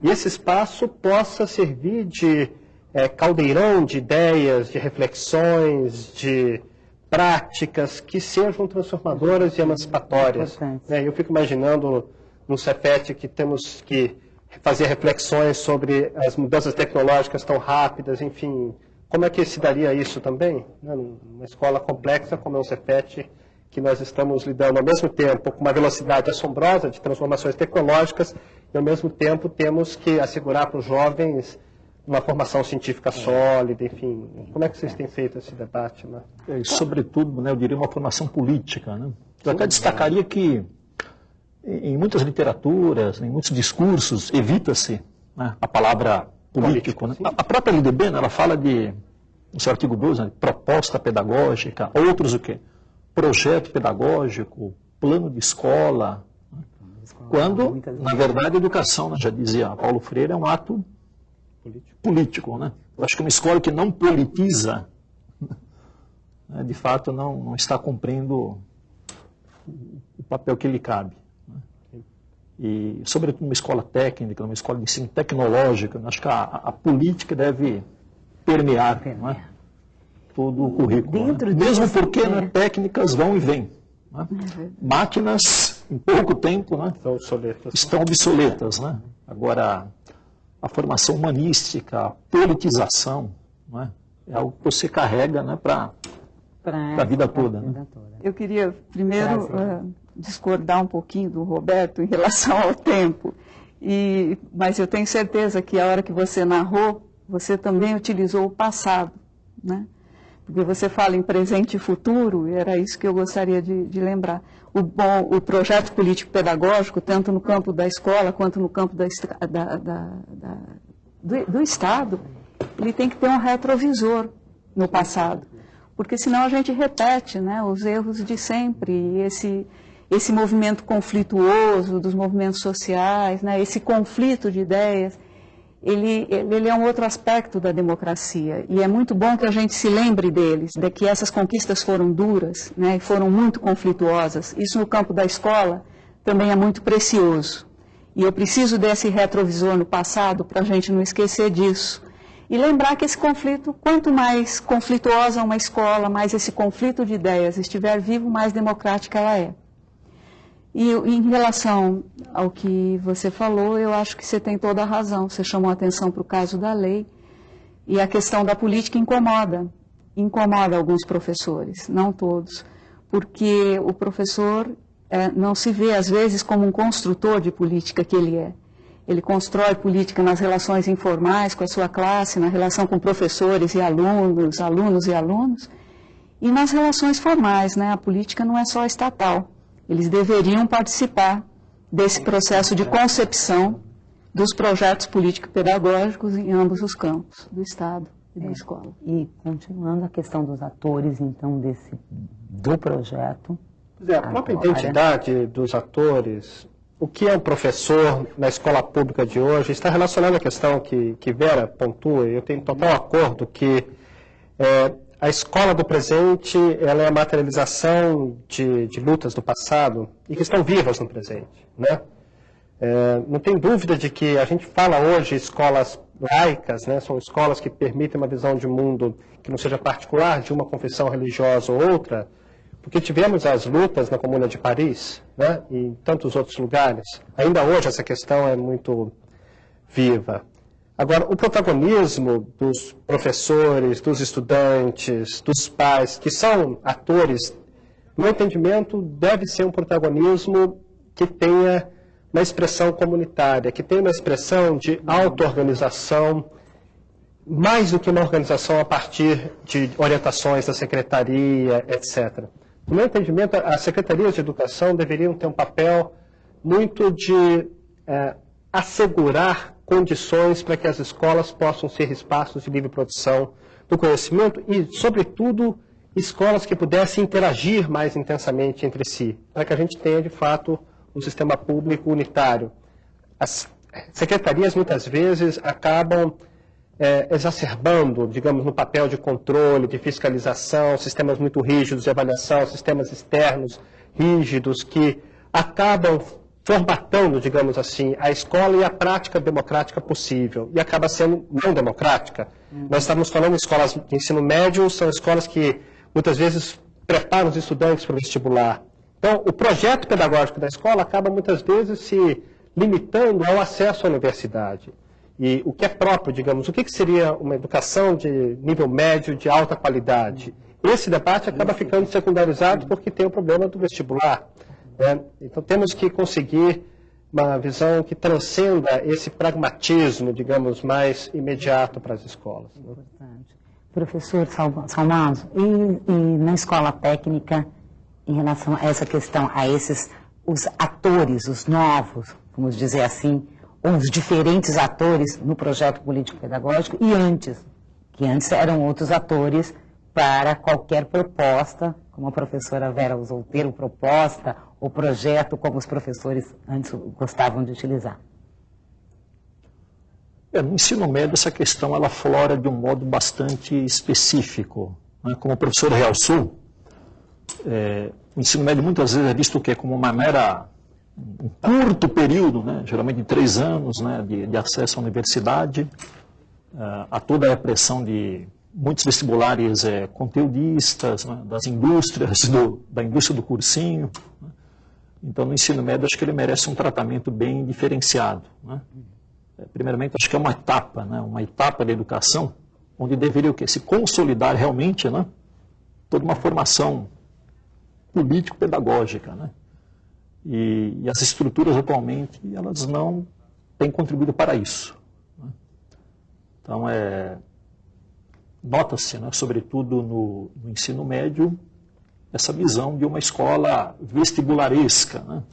E esse espaço possa servir de caldeirão de ideias, de reflexões, de práticas que sejam transformadoras e emancipatórias. Eu fico imaginando no Cefet que temos que fazer reflexões sobre as mudanças tecnológicas tão rápidas, enfim, como é que se daria isso também? Numa escola complexa como é o Cefet, que nós estamos lidando ao mesmo tempo com uma velocidade assombrosa de transformações tecnológicas e ao mesmo tempo temos que assegurar para os jovens uma formação científica sólida, enfim. Como é que vocês têm feito esse debate? Né? E, sobretudo, eu diria uma formação política. Né? Eu até destacaria que em muitas literaturas, em muitos discursos, evita-se a palavra político. Né? A própria LDB, ela fala de, no seu artigo 12, de proposta pedagógica, outros o quê? Projeto pedagógico, plano de escola, quando, na verdade, a educação, já dizia Paulo Freire, é um ato político. Né? Eu acho que uma escola que não politiza, de fato, não está cumprindo o papel que lhe cabe. E, sobretudo, uma escola técnica, uma escola de ensino tecnológica, acho que a política deve permear todo o currículo. Mesmo porque técnicas vão e vêm. Máquinas, em pouco tempo, estão obsoletas. Agora, a formação humanística, a politização, é algo que você carrega para a vida toda. Eu queria primeiro discordar um pouquinho do Roberto em relação ao tempo, mas eu tenho certeza que a hora que você narrou, você também utilizou o passado, né? Porque você fala em presente e futuro, e era isso que eu gostaria de lembrar. O projeto político-pedagógico, tanto no campo da escola quanto no campo do Estado, ele tem que ter um retrovisor no passado, porque senão a gente repete, né, os erros de sempre, e esse movimento conflituoso dos movimentos sociais, né, esse conflito de ideias, ele é um outro aspecto da democracia. E é muito bom que a gente se lembre deles, de que essas conquistas foram duras, né, e foram muito conflituosas. Isso no campo da escola também é muito precioso. E eu preciso desse retrovisor no passado para a gente não esquecer disso. E lembrar que esse conflito, quanto mais conflituosa uma escola, mais esse conflito de ideias estiver vivo, mais democrática ela é. E em relação ao que você falou, eu acho que você tem toda a razão. Você chamou a atenção para o caso da lei. E a questão da política incomoda alguns professores, não todos. Porque o professor não se vê, às vezes, como um construtor de política que ele é. Ele constrói política nas relações informais com a sua classe, na relação com professores e alunos, alunos e alunos. E nas relações formais, né? A política não é só estatal. Eles deveriam participar desse processo de concepção dos projetos político-pedagógicos em ambos os campos, do Estado e da escola. E continuando a questão dos atores, então, do projeto. A própria identidade dos atores, o que é um professor na escola pública de hoje, está relacionado à questão que Vera pontua, e eu tenho total acordo que a escola do presente ela é a materialização de lutas do passado e que estão vivas no presente. Né? Não tem dúvida de que a gente fala hoje escolas laicas, né? São escolas que permitem uma visão de mundo que não seja particular de uma confissão religiosa ou outra, porque tivemos as lutas na Comuna de Paris, né? E em tantos outros lugares. Ainda hoje essa questão é muito viva. Agora, o protagonismo dos professores, dos estudantes, dos pais, que são atores, no meu entendimento, deve ser um protagonismo que tenha uma expressão comunitária, que tenha uma expressão de auto-organização mais do que uma organização a partir de orientações da secretaria, etc. No meu entendimento, as secretarias de educação deveriam ter um papel muito de assegurar condições para que as escolas possam ser espaços de livre produção do conhecimento e, sobretudo, escolas que pudessem interagir mais intensamente entre si, para que a gente tenha, de fato, um sistema público unitário. As secretarias, muitas vezes, acabam exacerbando, digamos, no papel de controle, de fiscalização, sistemas muito rígidos de avaliação, sistemas externos rígidos que acabam formatando, digamos assim, a escola e a prática democrática possível, e acaba sendo não democrática. Nós estamos falando de escolas de ensino médio, são escolas que muitas vezes preparam os estudantes para o vestibular. Então, o projeto pedagógico da escola acaba muitas vezes se limitando ao acesso à universidade. E o que é próprio, digamos, o que seria uma educação de nível médio, de alta qualidade? Esse debate acaba ficando secundarizado porque tem o problema do vestibular. Então, temos que conseguir uma visão que transcenda esse pragmatismo, digamos, mais imediato para as escolas. Importante. Professor Salmazo, e na escola técnica, em relação a essa questão, a esses, os atores, os novos, vamos dizer assim, os diferentes atores no projeto político-pedagógico e antes, que antes eram outros atores para qualquer proposta, como a professora Vera usou o termo proposta, ou projeto, como os professores antes gostavam de utilizar. No ensino médio, essa questão ela flora de um modo bastante específico. Como o professor realçou, o ensino médio muitas vezes é visto como uma mera, um curto período, geralmente de 3 anos, de acesso à universidade, a toda a pressão de muitos vestibulares conteudistas, das indústrias, da indústria do cursinho. Então, no ensino médio, acho que ele merece um tratamento bem diferenciado. Primeiramente, acho que é uma etapa da educação, onde deveria o quê? Se consolidar realmente toda uma formação político-pedagógica. E as estruturas, atualmente, elas não têm contribuído para isso. Então, nota-se, sobretudo no ensino médio, essa visão de uma escola vestibularesca.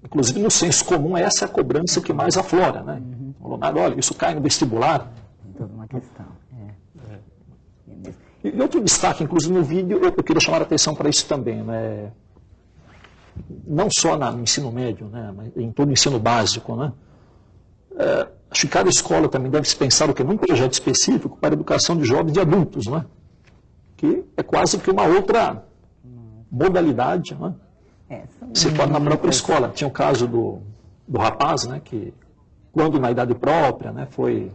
Inclusive, no senso comum, essa é a cobrança que mais aflora. Olha, isso cai no vestibular. Toda uma questão. E outro destaque, inclusive no vídeo, eu queria chamar a atenção para isso também. Não só no ensino médio, mas em todo o ensino básico. Acho que cada escola também deve se pensar num projeto específico para a educação de jovens e adultos, que é quase que uma outra modalidade, se torna na própria escola. Tinha o caso do rapaz, que quando na idade própria foi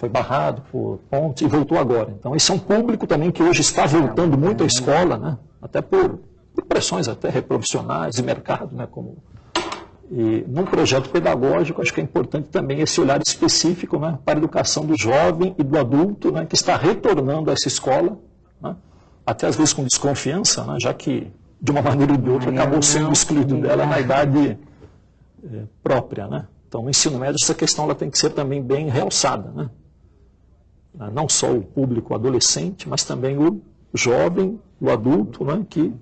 barrado por pontos e voltou agora. Então esse é um público também que hoje está voltando muito à escola, até por pressões até reprofissionais de mercado, E num projeto pedagógico, acho que é importante também esse olhar específico para a educação do jovem e do adulto, que está retornando a essa escola, até às vezes com desconfiança, já que, de uma maneira ou de outra, acabou sendo excluído dela na idade própria. Então, no ensino médio, essa questão ela tem que ser também bem realçada. Não só o público adolescente, mas também o jovem, o adulto, que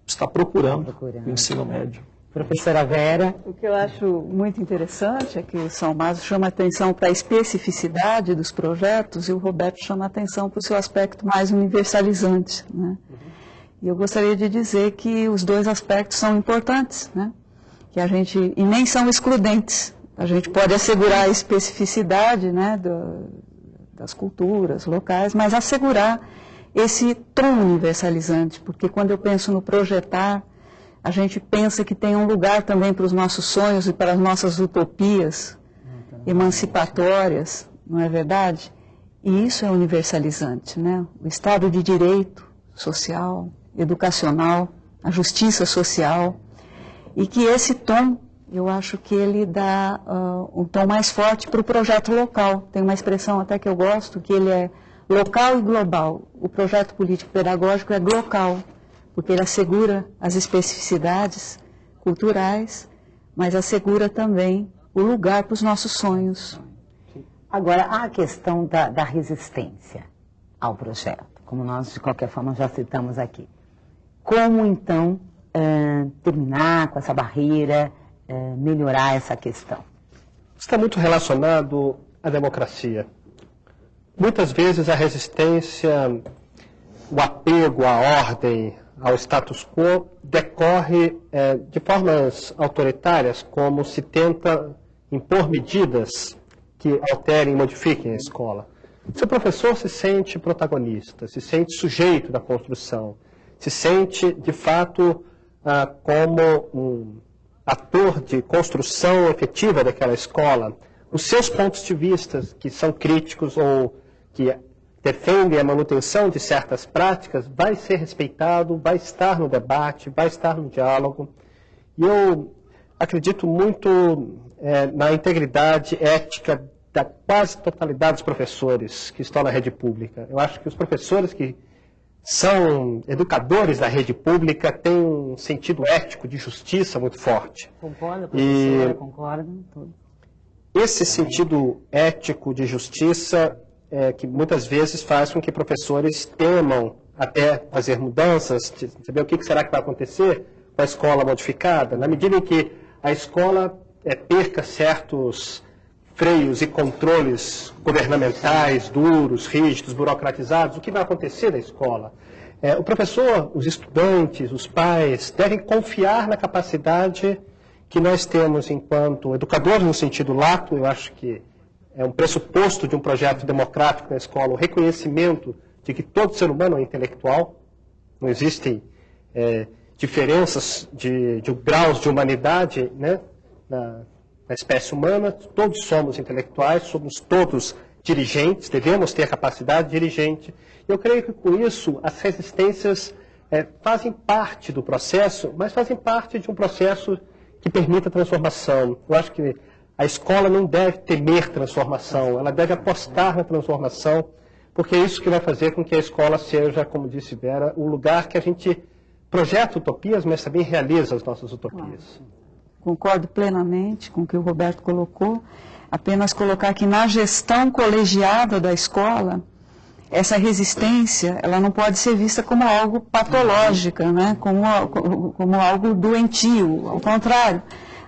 está procurando o ensino médio. Professora Vera. O que eu acho muito interessante é que o Salmazo chama a atenção para a especificidade dos projetos e o Roberto chama a atenção para o seu aspecto mais universalizante. E eu gostaria de dizer que os dois aspectos são importantes, e nem são excludentes. A gente pode assegurar a especificidade das culturas locais, mas assegurar esse tom universalizante, porque quando eu penso no projetar, a gente pensa que tem um lugar também para os nossos sonhos e para as nossas utopias emancipatórias, não é verdade? E isso é universalizante, O Estado de Direito social, educacional, a justiça social, e que esse tom, eu acho que ele dá um tom mais forte para o projeto local. Tem uma expressão até que eu gosto, que ele é local e global. O projeto político-pedagógico é local, porque ele assegura as especificidades culturais, mas assegura também o lugar para os nossos sonhos. Agora, há a questão da resistência ao projeto, como nós, de qualquer forma, já citamos aqui. Como, então, terminar com essa barreira, melhorar essa questão? Está muito relacionado à democracia. Muitas vezes a resistência, o apego à ordem, ao status quo, decorre de formas autoritárias, como se tenta impor medidas que alterem e modifiquem a escola. Se o professor se sente protagonista, se sente sujeito da construção, se sente, de fato, como um ator de construção efetiva daquela escola, os seus pontos de vista, que são críticos ou que defendem a manutenção de certas práticas, vai ser respeitado, vai estar no debate, vai estar no diálogo. E eu acredito muito na integridade ética da quase totalidade dos professores que estão na rede pública. Eu acho que os professores que são educadores da rede pública têm um sentido ético de justiça muito forte. Concorda, professora? Concorda? Esse sentido ético de justiça que muitas vezes faz com que professores temam até fazer mudanças, de saber o que será que vai acontecer com a escola modificada, na medida em que a escola perca certos freios e controles governamentais, duros, rígidos, burocratizados, o que vai acontecer na escola? O professor, os estudantes, os pais, devem confiar na capacidade que nós temos enquanto educadores no sentido lato. Eu acho que é um pressuposto de um projeto democrático na escola, o reconhecimento de que todo ser humano é intelectual, não existem diferenças de graus de humanidade, né, na espécie humana. Todos somos intelectuais, somos todos dirigentes, devemos ter capacidade dirigente. Eu creio que com isso as resistências fazem parte do processo, mas fazem parte de um processo que permita a transformação. Eu acho que a escola não deve temer transformação, ela deve apostar na transformação, porque é isso que vai fazer com que a escola seja, como disse Vera, o lugar que a gente projeta utopias, mas também realiza as nossas utopias. Concordo plenamente com o que o Roberto colocou. Apenas colocar que na gestão colegiada da escola, essa resistência, ela não pode ser vista como algo patológico, né? como algo doentio. Ao contrário,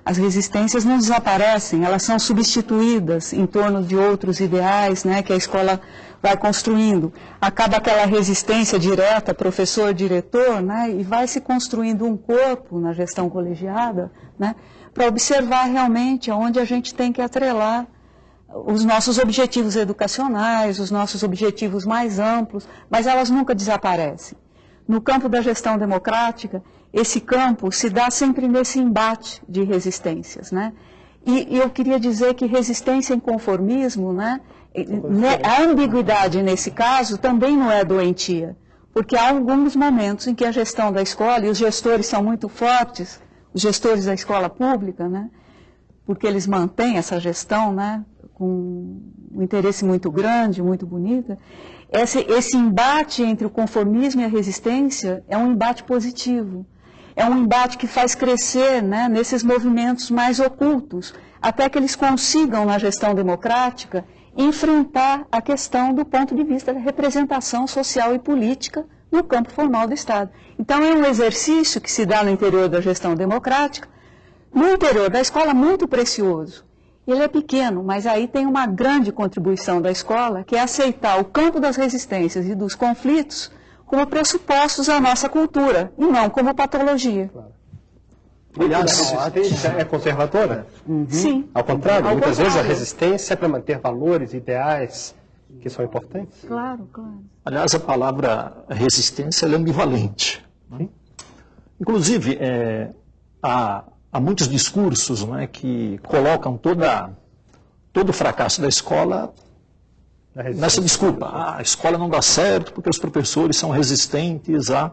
as resistências não desaparecem, elas são substituídas em torno de outros ideais, né, que a escola vai construindo. Acaba aquela resistência direta, professor-diretor, né, e vai se construindo um corpo na gestão colegiada, né, para observar realmente aonde a gente tem que atrelar os nossos objetivos educacionais, os nossos objetivos mais amplos, mas elas nunca desaparecem. No campo da gestão democrática, esse campo se dá sempre nesse embate de resistências, né? E eu queria dizer que resistência e conformismo, né? A ambiguidade nesse caso também não é doentia, porque há alguns momentos em que a gestão da escola, e os gestores são muito fortes, os gestores da escola pública, né? Porque eles mantêm essa gestão, né, com um interesse muito grande, muito bonita. Esse embate entre o conformismo e a resistência é um embate positivo. É um embate que faz crescer, né, nesses movimentos mais ocultos, até que eles consigam, na gestão democrática, enfrentar a questão do ponto de vista da representação social e política no campo formal do Estado. Então, é um exercício que se dá no interior da gestão democrática, no interior da escola, muito precioso. Ele é pequeno, mas aí tem uma grande contribuição da escola, que é aceitar o campo das resistências e dos conflitos como pressupostos à nossa cultura, e não como patologia. Aliás, a resistência é conservadora? Sim. Ao contrário, muitas vezes a resistência é para manter valores, ideais que são importantes. Claro, claro. Aliás, a palavra resistência é ambivalente. Né? Inclusive, há muitos discursos, né, que colocam todo o fracasso da escola nessa desculpa. A escola não dá certo porque os professores são resistentes a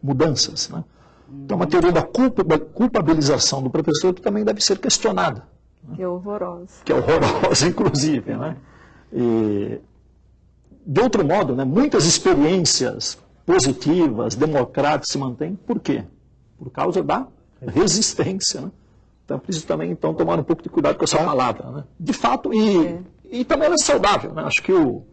mudanças. Né? Então, uma teoria da culpabilização do professor que também deve ser questionada. Né? Que é horrorosa. Que é horrorosa, inclusive. Né? E, de outro modo, né, muitas experiências positivas, democráticas se mantêm. Por quê? Por causa da resistência. Né? Então, preciso também então, tomar um pouco de cuidado com essa palavra. Né? De fato, e também ela é saudável. Né? Acho que o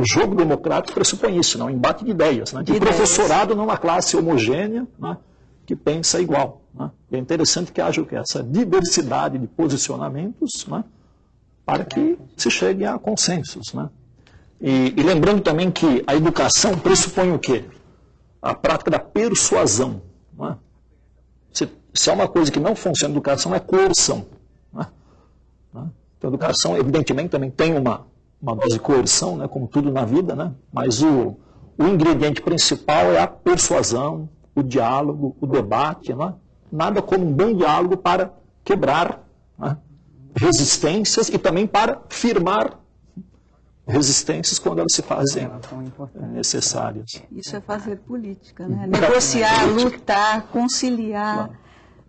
jogo democrático pressupõe isso, né? Um embate de ideias. Né? De professorado numa classe homogênea, né? Que pensa igual. Né? É interessante que haja essa diversidade de posicionamentos, né? Para que se chegue a consensos. Né? E lembrando também que a educação pressupõe o quê? A prática da persuasão. Né? Se há uma coisa que não funciona na educação, é coerção. Né? Então, a educação, evidentemente, também tem uma dose de coerção, né? Como tudo na vida, né? Mas o ingrediente principal é a persuasão, o diálogo, o debate. Né? Nada como um bom diálogo para quebrar, né? Resistências e também para firmar resistências quando elas se fazem necessárias. Isso é fazer política, né? Negociar, lutar, conciliar,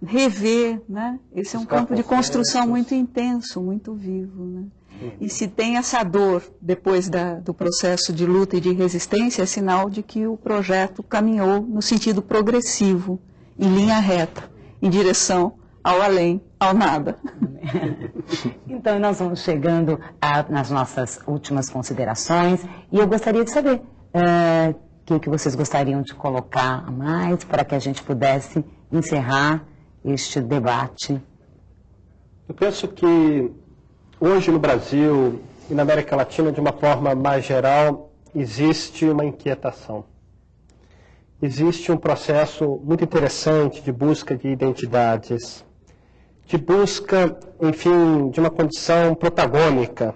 rever, né? Esse é um campo de construção muito intenso, muito vivo, né? E se tem essa dor depois do processo de luta e de resistência, é sinal de que o projeto caminhou no sentido progressivo, em linha reta, em direção ao além, ao nada. Então, nós vamos chegando nas nossas últimas considerações e eu gostaria de saber o que vocês gostariam de colocar a mais para que a gente pudesse encerrar este debate. Eu penso que hoje no Brasil e na América Latina, de uma forma mais geral, existe uma inquietação. Existe um processo muito interessante de busca de identidades, de busca, enfim, de uma condição protagônica.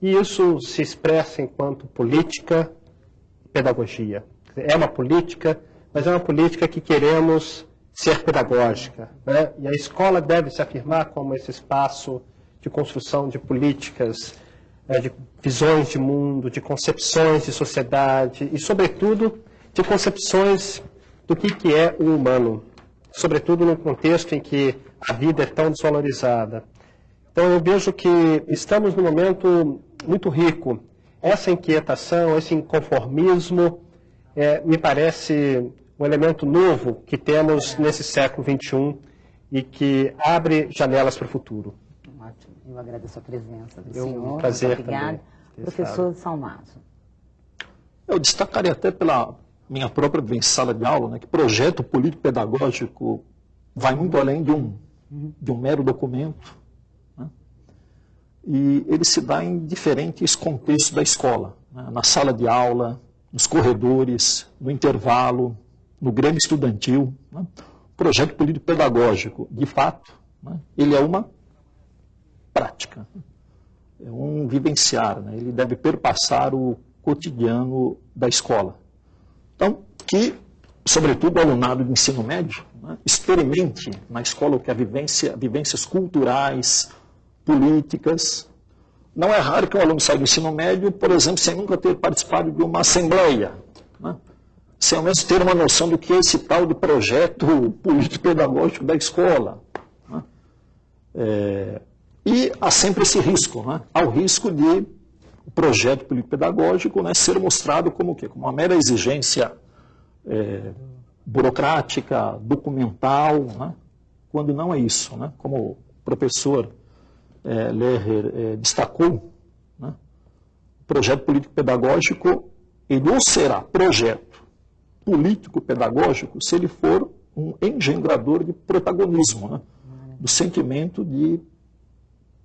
E isso se expressa enquanto política e pedagogia. É uma política, mas é uma política que queremos ser pedagógica, né? E a escola deve se afirmar como esse espaço de construção de políticas, de visões de mundo, de concepções de sociedade e, sobretudo, de concepções do que é o humano, sobretudo num contexto em que a vida é tão desvalorizada. Então eu vejo que estamos num momento muito rico. Essa inquietação, esse inconformismo, me parece um elemento novo que temos nesse século XXI e que abre janelas para o futuro. Ótimo. Eu agradeço a presença do Um senhor. prazer Muito obrigada. Professor Salmazo. Eu destacaria até pela minha própria vivência em sala de aula, né, que projeto político-pedagógico vai muito além de um mero documento, né, e ele se dá em diferentes contextos da escola, né, na sala de aula, nos corredores, no intervalo, no grêmio estudantil. Né. Projeto político-pedagógico, de fato, né, ele é uma prática, é um vivenciar, né, ele deve perpassar o cotidiano da escola. Então, que, sobretudo, o alunado de ensino médio, né, experimente na escola o que é vivências culturais, políticas. Não é raro que um aluno saia do ensino médio, por exemplo, sem nunca ter participado de uma assembleia, né, sem ao menos ter uma noção do que é esse tal de projeto político-pedagógico da escola. Né. E há sempre esse risco, né, há o risco de o projeto político-pedagógico, né, ser mostrado como o quê? Como uma mera exigência burocrática, documental, né, quando não é isso. Né, como o professor Lerrer destacou, né, o projeto político-pedagógico ele ou será projeto político-pedagógico se ele for um engendrador de protagonismo, né, do sentimento de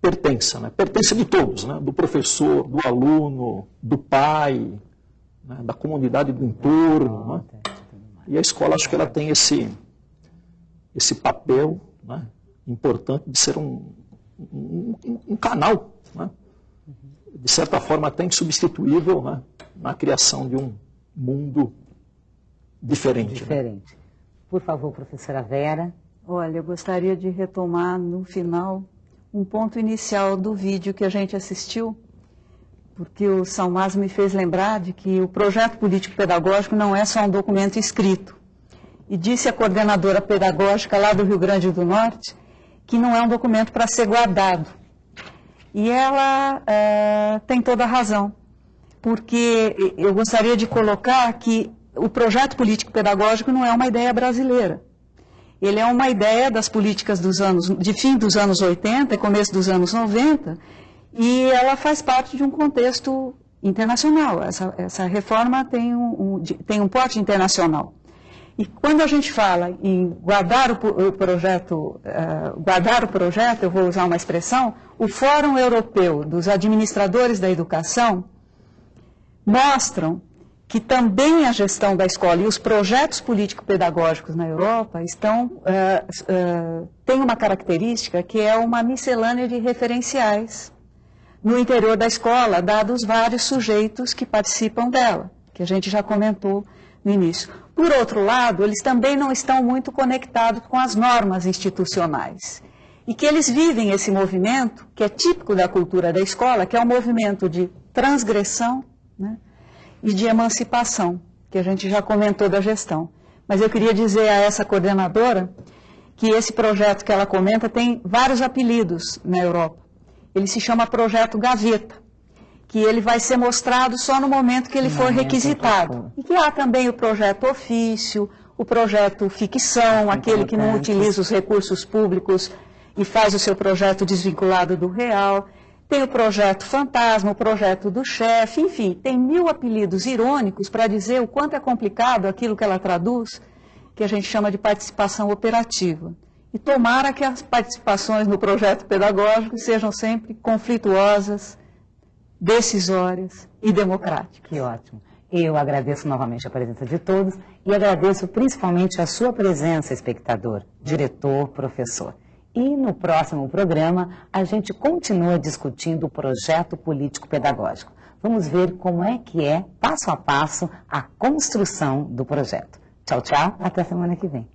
pertença, né? Pertença de todos, né? Do professor, do aluno, do pai, né? Da comunidade do entorno. Né? E a escola, acho que ela tem esse papel, né, importante de ser um canal, né, de certa forma até insubstituível, né, na criação de um mundo diferente. Né? Por favor, professora Vera. Olha, eu gostaria de retomar no final um ponto inicial do vídeo que a gente assistiu, porque o Salmazo me fez lembrar de que o projeto político-pedagógico não é só um documento escrito. E disse a coordenadora pedagógica lá do Rio Grande do Norte que não é um documento para ser guardado. E ela tem toda a razão, porque eu gostaria de colocar que o projeto político-pedagógico não é uma ideia brasileira. Ele é uma ideia das políticas de fim dos anos 80 e começo dos anos 90, e ela faz parte de um contexto internacional. Essa reforma tem um porte internacional. E quando a gente fala em guardar o projeto, eu vou usar uma expressão, o Fórum Europeu dos Administradores da Educação mostram que também a gestão da escola e os projetos político-pedagógicos na Europa têm uma característica que é uma miscelânea de referenciais no interior da escola, dados vários sujeitos que participam dela, que a gente já comentou no início. Por outro lado, eles também não estão muito conectados com as normas institucionais. E que eles vivem esse movimento, que é típico da cultura da escola, que é um movimento de transgressão, né, e de emancipação, que a gente já comentou da gestão. Mas eu queria dizer a essa coordenadora que esse projeto que ela comenta tem vários apelidos na Europa. Ele se chama Projeto Gaveta, que ele vai ser mostrado só no momento que ele for requisitado. E que há também o projeto ofício, o projeto ficção, aquele que não utiliza os recursos públicos e faz o seu projeto desvinculado do real. Tem o projeto fantasma, o projeto do chefe, enfim, tem 1000 apelidos irônicos para dizer o quanto é complicado aquilo que ela traduz, que a gente chama de participação operativa. E tomara que as participações no projeto pedagógico sejam sempre conflituosas, decisórias e democráticas. Que ótimo. Eu agradeço novamente a presença de todos e agradeço principalmente a sua presença, espectador, diretor, professor. E no próximo programa, a gente continua discutindo o projeto político-pedagógico. Vamos ver como é que é, passo a passo, a construção do projeto. Tchau, tchau. Até semana que vem.